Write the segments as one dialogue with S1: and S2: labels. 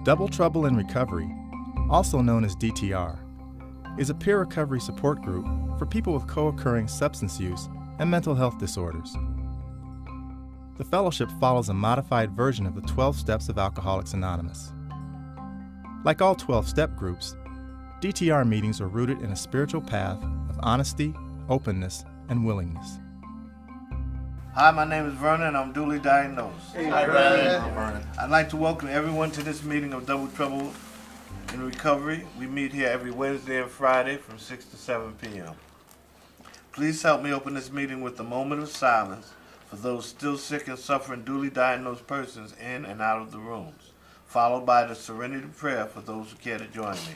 S1: Double Trouble in Recovery, also known as DTR, is a peer recovery support group for people with co-occurring substance use and mental health disorders. The fellowship follows a modified version of the 12 Steps of Alcoholics Anonymous. Like all 12-step groups, DTR meetings are rooted in a spiritual path of honesty, openness, and willingness.
S2: Hi, my name is Vernon, and I'm duly diagnosed.
S3: Hey, hi, Vernon.
S2: I'd like to welcome everyone to this meeting of Double Trouble in Recovery. We meet here every Wednesday and Friday from 6 to 7 p.m. Please help me open this meeting with a moment of silence for those still sick and suffering duly diagnosed persons in and out of the rooms, followed by the serenity prayer for those who care to join me.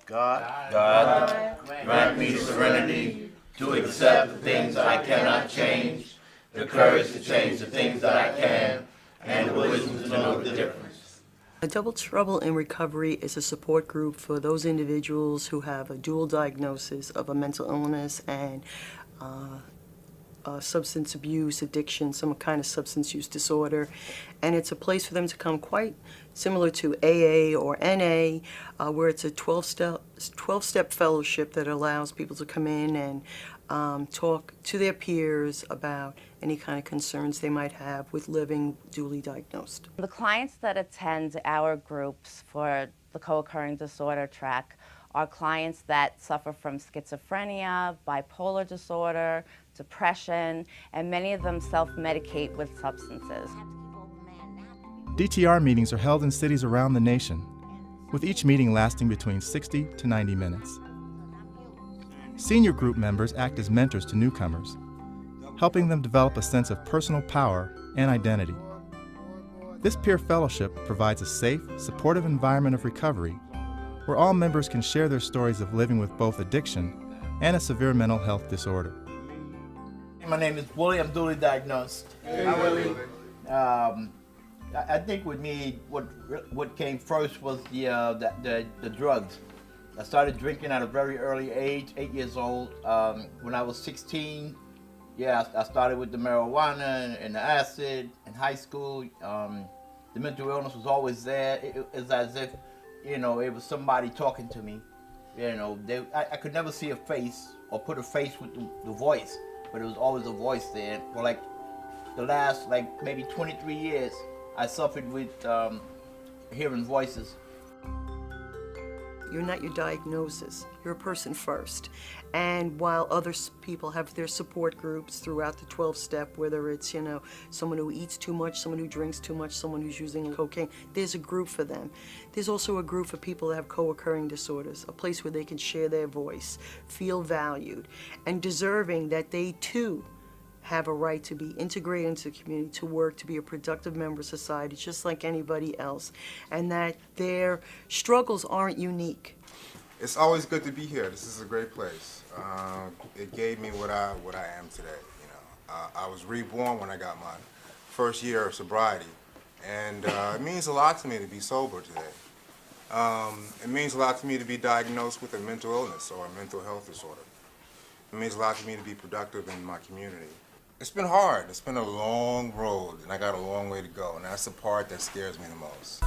S2: God,
S3: Grant me serenity to accept the things I cannot change, the courage to change the things that I can, and the wisdom to know the difference.
S4: Double Trouble in Recovery is a support group for those individuals who have a dual diagnosis of a mental illness and substance abuse, addiction, some kind of substance use disorder. And it's a place for them to come, quite similar to AA or NA, where it's a 12-step fellowship that allows people to come in and talk to their peers about any kind of concerns they might have with living duly diagnosed.
S5: The clients that attend our groups for the co-occurring disorder track are clients that suffer from schizophrenia, bipolar disorder, depression, and many of them self-medicate with substances.
S1: DTR meetings are held in cities around the nation, with each meeting lasting between 60 to 90 minutes. Senior group members act as mentors to newcomers, helping them develop a sense of personal power and identity. This peer fellowship provides a safe, supportive environment of recovery where all members can share their stories of living with both addiction and a severe mental health disorder.
S6: My name is Willie. I'm duly diagnosed.
S3: Hey, Willie.
S6: I think with me, what came first was the drugs. I started drinking at a very early age, 8 years old. When I was 16, I started with the marijuana and the acid in high school. The mental illness was always there. It was as if, it was somebody talking to me. I could never see a face or put a face with the voice, but it was always a voice there. For like the last maybe 23 years, I suffered with hearing voices.
S4: You're not your diagnosis. You're a person first. And while other people have their support groups throughout the 12-step, whether it's, someone who eats too much, someone who drinks too much, someone who's using cocaine, there's a group for them. There's also a group for people that have co-occurring disorders, a place where they can share their voice, feel valued, and deserving that they too have a right to be integrated into the community, to work, to be a productive member of society, just like anybody else, and that their struggles aren't unique.
S7: It's always good to be here. This is a great place. It gave me what I am today. I was reborn when I got my first year of sobriety, and it means a lot to me to be sober today. It means a lot to me to be diagnosed with a mental illness or a mental health disorder. It means a lot to me to be productive in my community. It's been hard. It's been a long road, and I got a long way to go, and that's the part that scares me the most.